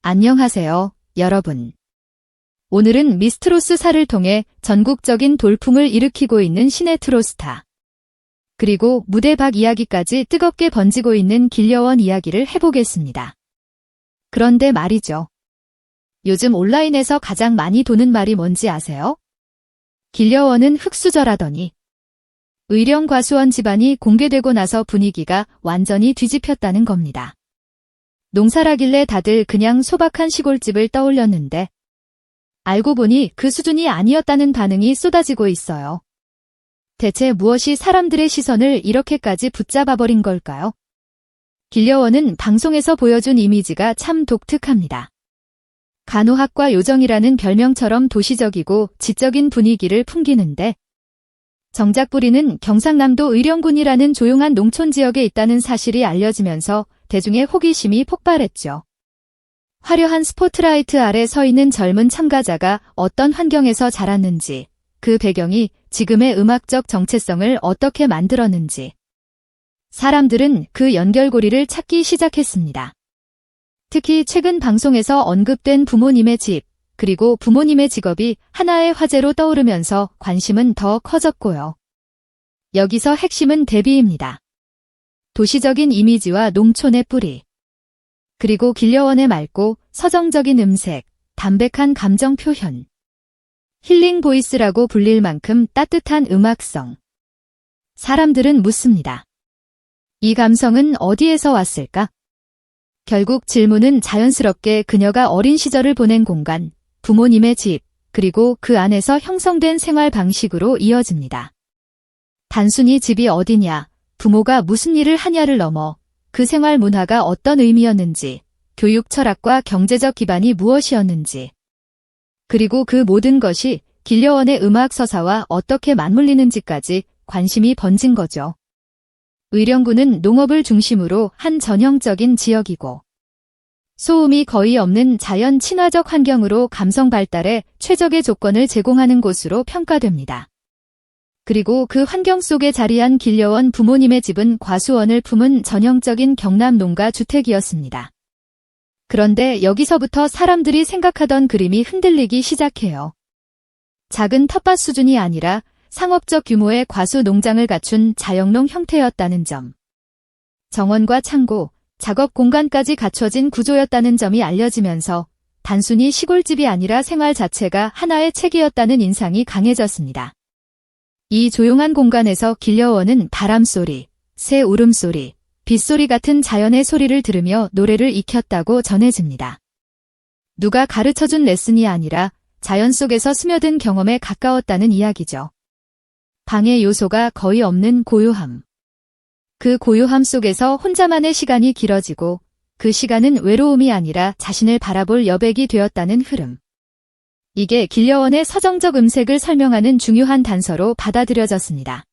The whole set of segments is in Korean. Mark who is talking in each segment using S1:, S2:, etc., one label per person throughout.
S1: 안녕하세요, 여러분. 오늘은 미스트로스사를 통해 전국적인 돌풍을 일으키고 있는 신의 트로스타, 그리고 무대 밖 이야기까지 뜨겁게 번지고 있는 길려원 이야기를 해보겠습니다. 그런데 말이죠. 요즘 온라인에서 가장 많이 도는 말이 뭔지 아세요? 길려원은 흙수저라더니 의령 과수원 집안이 공개되고 나서 분위기가 완전히 뒤집혔다는 겁니다. 농사라길래 다들 그냥 소박한 시골집을 떠올렸는데 알고 보니 그 수준이 아니었다는 반응이 쏟아지고 있어요. 대체 무엇이 사람들의 시선을 이렇게까지 붙잡아버린 걸까요? 길려원은 방송에서 보여준 이미지가 참 독특합니다. 간호학과 요정이라는 별명처럼 도시적이고 지적인 분위기를 풍기는데 정작 뿌리는 경상남도 의령군이라는 조용한 농촌 지역에 있다는 사실이 알려지면서 대중의 호기심이 폭발했죠. 화려한 스포트라이트 아래 서 있는 젊은 참가자가 어떤 환경에서 자랐는지, 그 배경이 지금의 음악적 정체성을 어떻게 만들었는지, 사람들은 그 연결고리를 찾기 시작했습니다. 특히 최근 방송에서 언급된 부모님의 집, 그리고 부모님의 직업이 하나의 화제로 떠오르면서 관심은 더 커졌고요. 여기서 핵심은 대비입니다. 도시적인 이미지와 농촌의 뿌리, 그리고 길려원의 맑고 서정적인 음색, 담백한 감정 표현, 힐링 보이스라고 불릴 만큼 따뜻한 음악성. 사람들은 묻습니다. 이 감성은 어디에서 왔을까? 결국 질문은 자연스럽게 그녀가 어린 시절을 보낸 공간, 부모님의 집, 그리고 그 안에서 형성된 생활 방식으로 이어집니다. 단순히 집이 어디냐, 부모가 무슨 일을 하냐를 넘어 그 생활 문화가 어떤 의미였는지, 교육 철학과 경제적 기반이 무엇이었는지, 그리고 그 모든 것이 길려원의 음악 서사와 어떻게 맞물리는지까지 관심이 번진 거죠. 의령군은 농업을 중심으로 한 전형적인 지역이고 소음이 거의 없는 자연 친화적 환경으로 감성 발달에 최적의 조건을 제공하는 곳으로 평가됩니다. 그리고 그 환경 속에 자리한 길려원 부모님의 집은 과수원을 품은 전형적인 경남 농가 주택이었습니다. 그런데 여기서부터 사람들이 생각하던 그림이 흔들리기 시작해요. 작은 텃밭 수준이 아니라 상업적 규모의 과수 농장을 갖춘 자영농 형태였다는 점. 정원과 창고, 작업 공간까지 갖춰진 구조였다는 점이 알려지면서 단순히 시골집이 아니라 생활 자체가 하나의 체계였다는 인상이 강해졌습니다. 이 조용한 공간에서 길려원은 바람소리, 새 울음소리, 빗소리 같은 자연의 소리를 들으며 노래를 익혔다고 전해집니다. 누가 가르쳐준 레슨이 아니라 자연 속에서 스며든 경험에 가까웠다는 이야기죠. 방해 요소가 거의 없는 고요함. 그 고요함 속에서 혼자만의 시간이 길어지고 그 시간은 외로움이 아니라 자신을 바라볼 여백이 되었다는 흐름. 이게 길려원의 서정적 음색을 설명하는 중요한 단서로 받아들여졌습니다.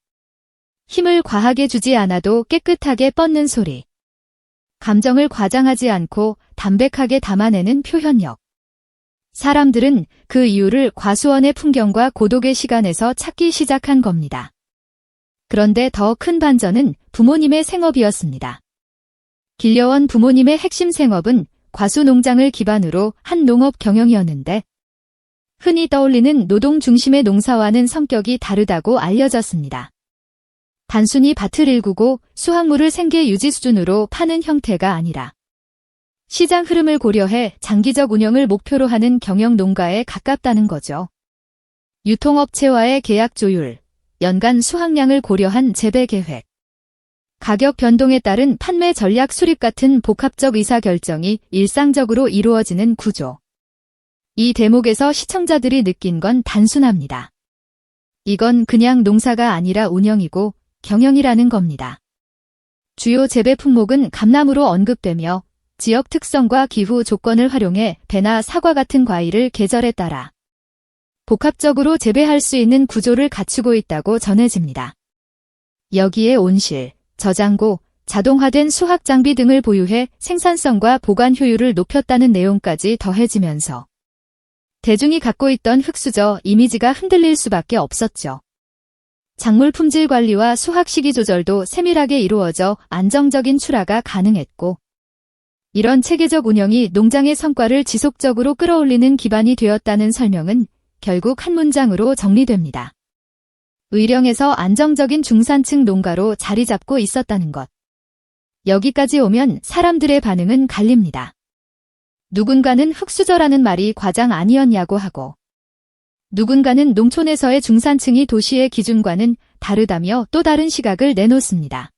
S1: 힘을 과하게 주지 않아도 깨끗하게 뻗는 소리. 감정을 과장하지 않고 담백하게 담아내는 표현력. 사람들은 그 이유를 과수원의 풍경과 고독의 시간에서 찾기 시작한 겁니다. 그런데 더 큰 반전은 부모님의 생업이었습니다. 길려원 부모님의 핵심 생업은 과수 농장을 기반으로 한 농업 경영이었는데 흔히 떠올리는 노동 중심의 농사와는 성격이 다르다고 알려졌습니다. 단순히 밭을 일구고 수확물을 생계 유지 수준으로 파는 형태가 아니라 시장 흐름을 고려해 장기적 운영을 목표로 하는 경영 농가에 가깝다는 거죠. 유통업체와의 계약 조율, 연간 수확량을 고려한 재배 계획, 가격 변동에 따른 판매 전략 수립 같은 복합적 의사결정이 일상적으로 이루어지는 구조. 이 대목에서 시청자들이 느낀 건 단순합니다. 이건 그냥 농사가 아니라 운영이고 경영이라는 겁니다. 주요 재배 품목은 감나무로 언급되며 지역 특성과 기후 조건을 활용해 배나 사과 같은 과일을 계절에 따라 복합적으로 재배할 수 있는 구조를 갖추고 있다고 전해집니다. 여기에 온실, 저장고, 자동화된 수확 장비 등을 보유해 생산성과 보관 효율을 높였다는 내용까지 더해지면서 대중이 갖고 있던 흙수저 이미지가 흔들릴 수밖에 없었죠. 작물 품질 관리와 수확 시기 조절도 세밀하게 이루어져 안정적인 출하가 가능했고 이런 체계적 운영이 농장의 성과를 지속적으로 끌어올리는 기반이 되었다는 설명은 결국 한 문장으로 정리됩니다. 의령에서 안정적인 중산층 농가로 자리 잡고 있었다는 것. 여기까지 오면 사람들의 반응은 갈립니다. 누군가는 흙수저라는 말이 과장 아니었냐고 하고, 누군가는 농촌에서의 중산층이 도시의 기준과는 다르다며 또 다른 시각을 내놓습니다.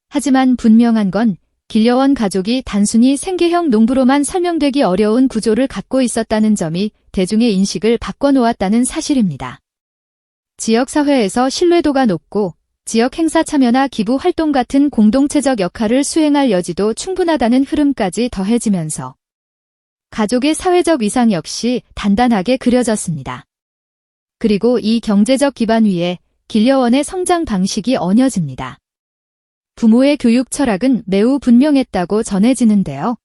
S1: 하지만 분명한 건 길려원 가족이 단순히 생계형 농부로만 설명되기 어려운 구조를 갖고 있었다는 점이 대중의 인식을 바꿔놓았다는 사실입니다. 지역사회에서 신뢰도가 높고 지역 행사 참여나 기부 활동 같은 공동체적 역할을 수행할 여지도 충분하다는 흐름까지 더해지면서 가족의 사회적 위상 역시 단단하게 그려졌습니다. 그리고 이 경제적 기반 위에 길려원의 성장 방식이 얹어집니다. 부모의 교육 철학은 매우 분명했다고 전해지는데요.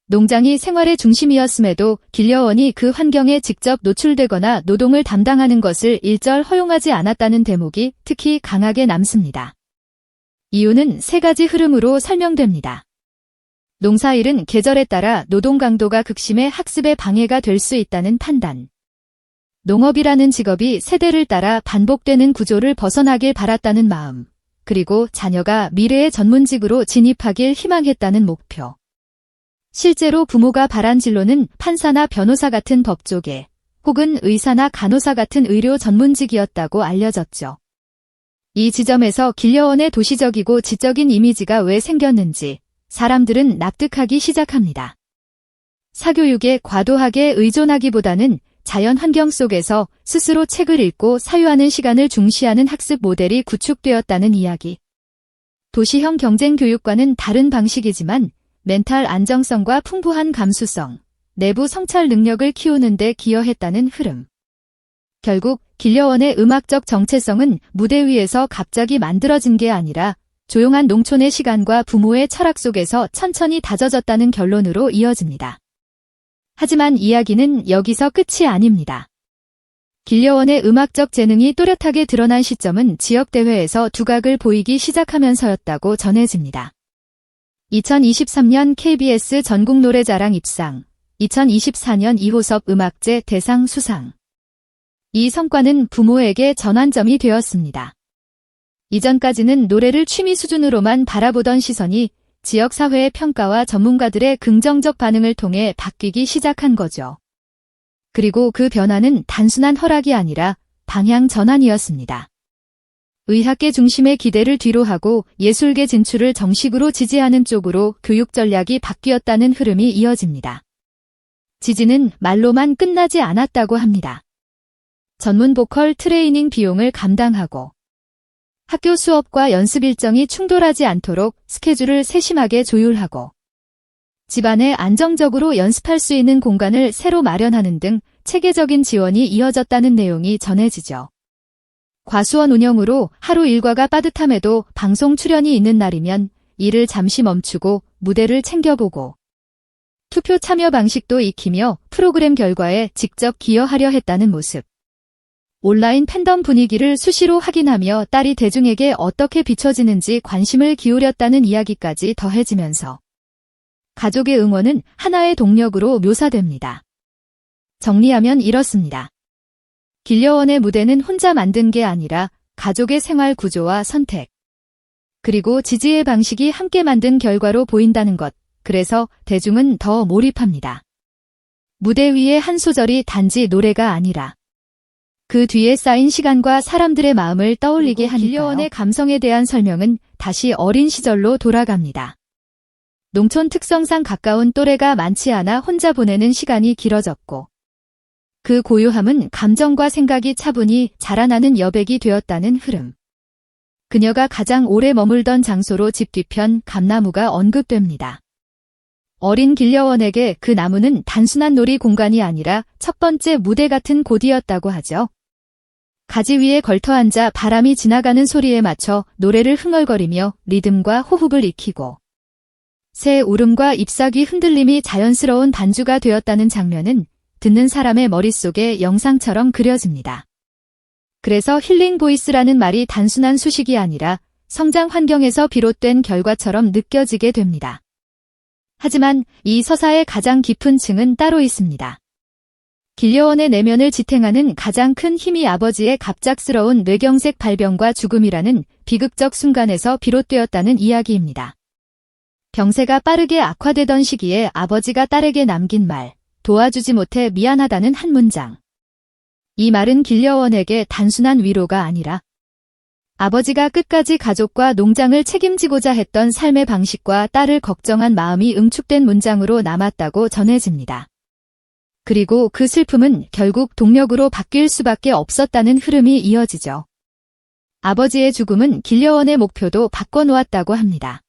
S1: 농장이 생활의 중심이었음에도 길려원이 그 환경에 직접 노출되거나 노동을 담당하는 것을 일절 허용하지 않았다는 대목이 특히 강하게 남습니다. 이유는 세 가지 흐름으로 설명됩니다. 농사일은 계절에 따라 노동 강도가 극심해 학습에 방해가 될 수 있다는 판단. 농업이라는 직업이 세대를 따라 반복되는 구조를 벗어나길 바랐다는 마음. 그리고 자녀가 미래의 전문직으로 진입하길 희망했다는 목표. 실제로 부모가 바란 진로는 판사나 변호사 같은 법조계, 혹은 의사나 간호사 같은 의료 전문직이었다고 알려졌죠. 이 지점에서 길려원의 도시적이고 지적인 이미지가 왜 생겼는지 사람들은 납득하기 시작합니다. 사교육에 과도하게 의존하기보다는 자연 환경 속에서 스스로 책을 읽고 사유하는 시간을 중시하는 학습 모델이 구축되었다는 이야기. 도시형 경쟁 교육과는 다른 방식이지만 멘탈 안정성과 풍부한 감수성, 내부 성찰 능력을 키우는 데 기여했다는 흐름. 결국 길려원의 음악적 정체성은 무대 위에서 갑자기 만들어진 게 아니라 조용한 농촌의 시간과 부모의 철학 속에서 천천히 다져졌다는 결론으로 이어집니다. 하지만 이야기는 여기서 끝이 아닙니다. 길려원의 음악적 재능이 또렷하게 드러난 시점은 지역대회에서 두각을 보이기 시작하면서였다고 전해집니다. 2023년 KBS 전국노래자랑 입상, 2024년 이호섭 음악제 대상 수상. 이 성과는 부모에게 전환점이 되었습니다. 이전까지는 노래를 취미 수준으로만 바라보던 시선이 지역사회의 평가와 전문가들의 긍정적 반응을 통해 바뀌기 시작한 거죠. 그리고 그 변화는 단순한 허락이 아니라 방향 전환이었습니다. 의학계 중심의 기대를 뒤로하고 예술계 진출을 정식으로 지지하는 쪽으로 교육 전략이 바뀌었다는 흐름이 이어집니다. 지지는 말로만 끝나지 않았다고 합니다. 전문 보컬 트레이닝 비용을 감당하고 학교 수업과 연습 일정이 충돌하지 않도록 스케줄을 세심하게 조율하고 집안에 안정적으로 연습할 수 있는 공간을 새로 마련하는 등 체계적인 지원이 이어졌다는 내용이 전해지죠. 과수원 운영으로 하루 일과가 빠듯함에도 방송 출연이 있는 날이면 일을 잠시 멈추고 무대를 챙겨보고 투표 참여 방식도 익히며 프로그램 결과에 직접 기여하려 했다는 모습. 온라인 팬덤 분위기를 수시로 확인하며 딸이 대중에게 어떻게 비춰지는지 관심을 기울였다는 이야기까지 더해지면서 가족의 응원은 하나의 동력으로 묘사됩니다. 정리하면 이렇습니다. 길려원의 무대는 혼자 만든 게 아니라 가족의 생활 구조와 선택, 그리고 지지의 방식이 함께 만든 결과로 보인다는 것. 그래서 대중은 더 몰입합니다. 무대 위의 한 소절이 단지 노래가 아니라 그 뒤에 쌓인 시간과 사람들의 마음을 떠올리게 하니까요. 길려원의 감성에 대한 설명은 다시 어린 시절로 돌아갑니다. 농촌 특성상 가까운 또래가 많지 않아 혼자 보내는 시간이 길어졌고 그 고요함은 감정과 생각이 차분히 자라나는 여백이 되었다는 흐름. 그녀가 가장 오래 머물던 장소로 집 뒤편 감나무가 언급됩니다. 어린 길려원에게 그 나무는 단순한 놀이 공간이 아니라 첫 번째 무대 같은 곳이었다고 하죠. 가지 위에 걸터앉아 바람이 지나가는 소리에 맞춰 노래를 흥얼거리며 리듬과 호흡을 익히고 새 울음과 잎사귀 흔들림이 자연스러운 반주가 되었다는 장면은 듣는 사람의 머릿속에 영상처럼 그려집니다. 그래서 힐링 보이스라는 말이 단순한 수식이 아니라 성장 환경에서 비롯된 결과처럼 느껴지게 됩니다. 하지만 이 서사의 가장 깊은 층은 따로 있습니다. 길려원의 내면을 지탱하는 가장 큰 힘이 아버지의 갑작스러운 뇌경색 발병과 죽음이라는 비극적 순간에서 비롯되었다는 이야기입니다. 병세가 빠르게 악화되던 시기에 아버지가 딸에게 남긴 말, 도와주지 못해 미안하다는 한 문장. 이 말은 길려원에게 단순한 위로가 아니라 아버지가 끝까지 가족과 농장을 책임지고자 했던 삶의 방식과 딸을 걱정한 마음이 응축된 문장으로 남았다고 전해집니다. 그리고 그 슬픔은 결국 동력으로 바뀔 수밖에 없었다는 흐름이 이어지죠. 아버지의 죽음은 길려원의 목표도 바꿔놓았다고 합니다.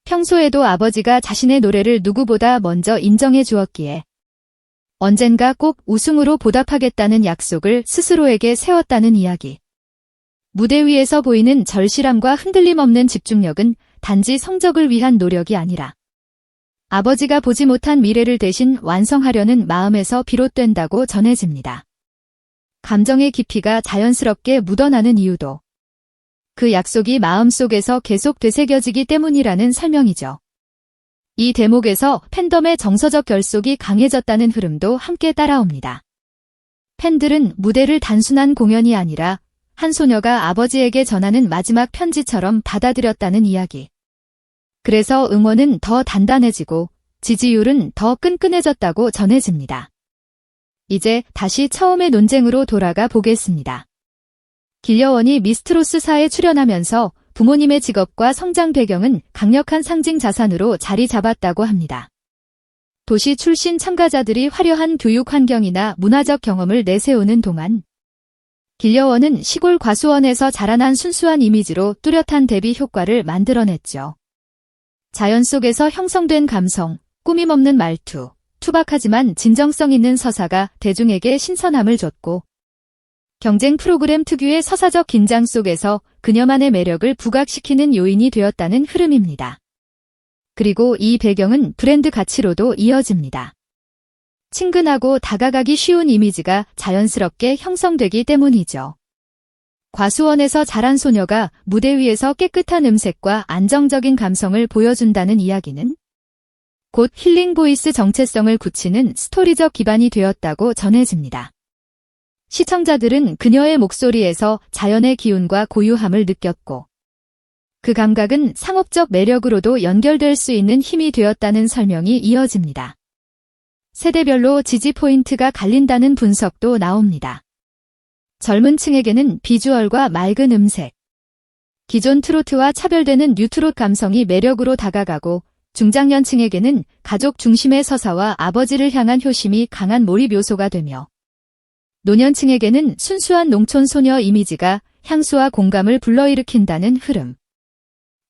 S1: 평소에도 아버지가 자신의 노래를 누구보다 먼저 인정해 주었기에 언젠가 꼭 우승으로 보답하겠다는 약속을 스스로에게 세웠다는 이야기. 무대 위에서 보이는 절실함과 흔들림 없는 집중력은 단지 성적을 위한 노력이 아니라 아버지가 보지 못한 미래를 대신 완성하려는 마음에서 비롯된다고 전해집니다. 감정의 깊이가 자연스럽게 묻어나는 이유도 그 약속이 마음속에서 계속 되새겨지기 때문이라는 설명이죠. 이 대목에서 팬덤의 정서적 결속이 강해졌다는 흐름도 함께 따라옵니다. 팬들은 무대를 단순한 공연이 아니라 한 소녀가 아버지에게 전하는 마지막 편지처럼 받아들였다는 이야기. 그래서 응원은 더 단단해지고 지지율은 더 끈끈해졌다고 전해집니다. 이제 다시 처음의 논쟁으로 돌아가 보겠습니다. 길려원이 미스트로스사에 출연하면서 부모님의 직업과 성장 배경은 강력한 상징 자산으로 자리 잡았다고 합니다. 도시 출신 참가자들이 화려한 교육 환경이나 문화적 경험을 내세우는 동안 길려원은 시골 과수원에서 자라난 순수한 이미지로 뚜렷한 대비 효과를 만들어냈죠. 자연 속에서 형성된 감성, 꾸밈없는 말투, 투박하지만 진정성 있는 서사가 대중에게 신선함을 줬고 경쟁 프로그램 특유의 서사적 긴장 속에서 그녀만의 매력을 부각시키는 요인이 되었다는 흐름입니다. 그리고 이 배경은 브랜드 가치로도 이어집니다. 친근하고 다가가기 쉬운 이미지가 자연스럽게 형성되기 때문이죠. 과수원에서 자란 소녀가 무대 위에서 깨끗한 음색과 안정적인 감성을 보여준다는 이야기는 곧 힐링 보이스 정체성을 굳히는 스토리적 기반이 되었다고 전해집니다. 시청자들은 그녀의 목소리에서 자연의 기운과 고유함을 느꼈고 그 감각은 상업적 매력으로도 연결될 수 있는 힘이 되었다는 설명이 이어집니다. 세대별로 지지 포인트가 갈린다는 분석도 나옵니다. 젊은 층에게는 비주얼과 맑은 음색, 기존 트로트와 차별되는 뉴트롯 감성이 매력으로 다가가고 중장년층에게는 가족 중심의 서사와 아버지를 향한 효심이 강한 몰입 요소가 되며 노년층에게는 순수한 농촌 소녀 이미지가 향수와 공감을 불러일으킨다는 흐름.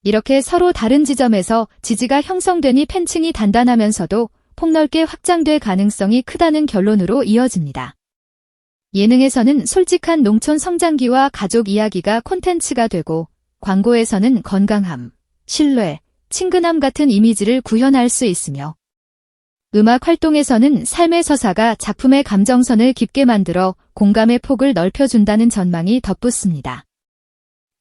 S1: 이렇게 서로 다른 지점에서 지지가 형성되니 팬층이 단단하면서도 폭넓게 확장될 가능성이 크다는 결론으로 이어집니다. 예능에서는 솔직한 농촌 성장기와 가족 이야기가 콘텐츠가 되고 광고에서는 건강함, 신뢰, 친근함 같은 이미지를 구현할 수 있으며 음악 활동에서는 삶의 서사가 작품의 감정선을 깊게 만들어 공감의 폭을 넓혀준다는 전망이 덧붙습니다.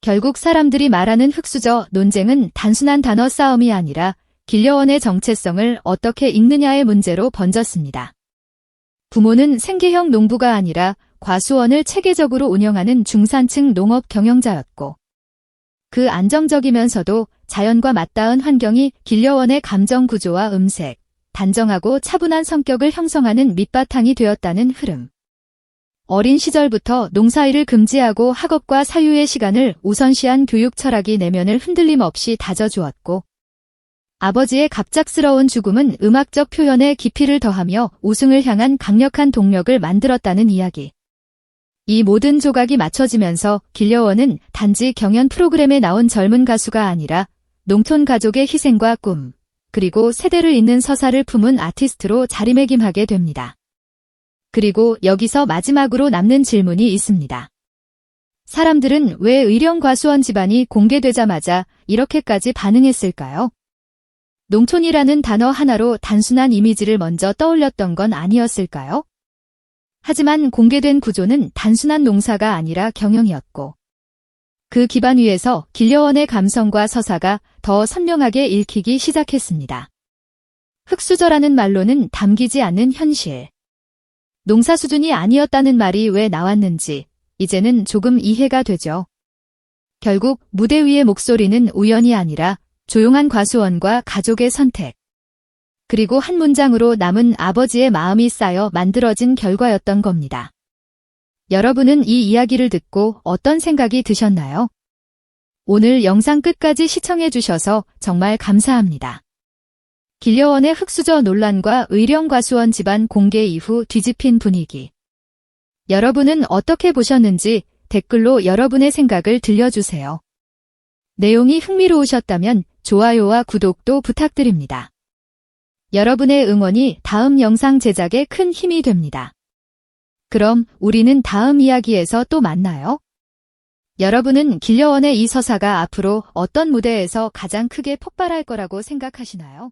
S1: 결국 사람들이 말하는 흑수저 논쟁은 단순한 단어 싸움이 아니라 길려원의 정체성을 어떻게 읽느냐의 문제로 번졌습니다. 부모는 생계형 농부가 아니라 과수원을 체계적으로 운영하는 중산층 농업 경영자였고 그 안정적이면서도 자연과 맞닿은 환경이 길려원의 감정 구조와 음색, 단정하고 차분한 성격을 형성하는 밑바탕이 되었다는 흐름. 어린 시절부터 농사일을 금지하고 학업과 사유의 시간을 우선시한 교육 철학이 내면을 흔들림 없이 다져주었고 아버지의 갑작스러운 죽음은 음악적 표현에 깊이를 더하며 우승을 향한 강력한 동력을 만들었다는 이야기. 이 모든 조각이 맞춰지면서 길려원은 단지 경연 프로그램에 나온 젊은 가수가 아니라 농촌 가족의 희생과 꿈, 그리고 세대를 잇는 서사를 품은 아티스트로 자리매김하게 됩니다. 그리고 여기서 마지막으로 남는 질문이 있습니다. 사람들은 왜 의령 과수원 집안이 공개되자마자 이렇게까지 반응했을까요? 농촌이라는 단어 하나로 단순한 이미지를 먼저 떠올렸던 건 아니었을까요? 하지만 공개된 구조는 단순한 농사가 아니라 경영이었고 그 기반 위에서 길려원의 감성과 서사가 더 선명하게 읽히기 시작했습니다. 흙수저라는 말로는 담기지 않는 현실. 농사 수준이 아니었다는 말이 왜 나왔는지 이제는 조금 이해가 되죠. 결국 무대 위의 목소리는 우연이 아니라 조용한 과수원과 가족의 선택, 그리고 한 문장으로 남은 아버지의 마음이 쌓여 만들어진 결과였던 겁니다. 여러분은 이 이야기를 듣고 어떤 생각이 드셨나요? 오늘 영상 끝까지 시청해주셔서 정말 감사합니다. 길려원의 흙수저 논란과 의령과수원 집안 공개 이후 뒤집힌 분위기. 여러분은 어떻게 보셨는지 댓글로 여러분의 생각을 들려주세요. 내용이 흥미로우셨다면 좋아요와 구독도 부탁드립니다. 여러분의 응원이 다음 영상 제작에 큰 힘이 됩니다. 그럼 우리는 다음 이야기에서 또 만나요. 여러분은 길려원의 이 서사가 앞으로 어떤 무대에서 가장 크게 폭발할 거라고 생각하시나요?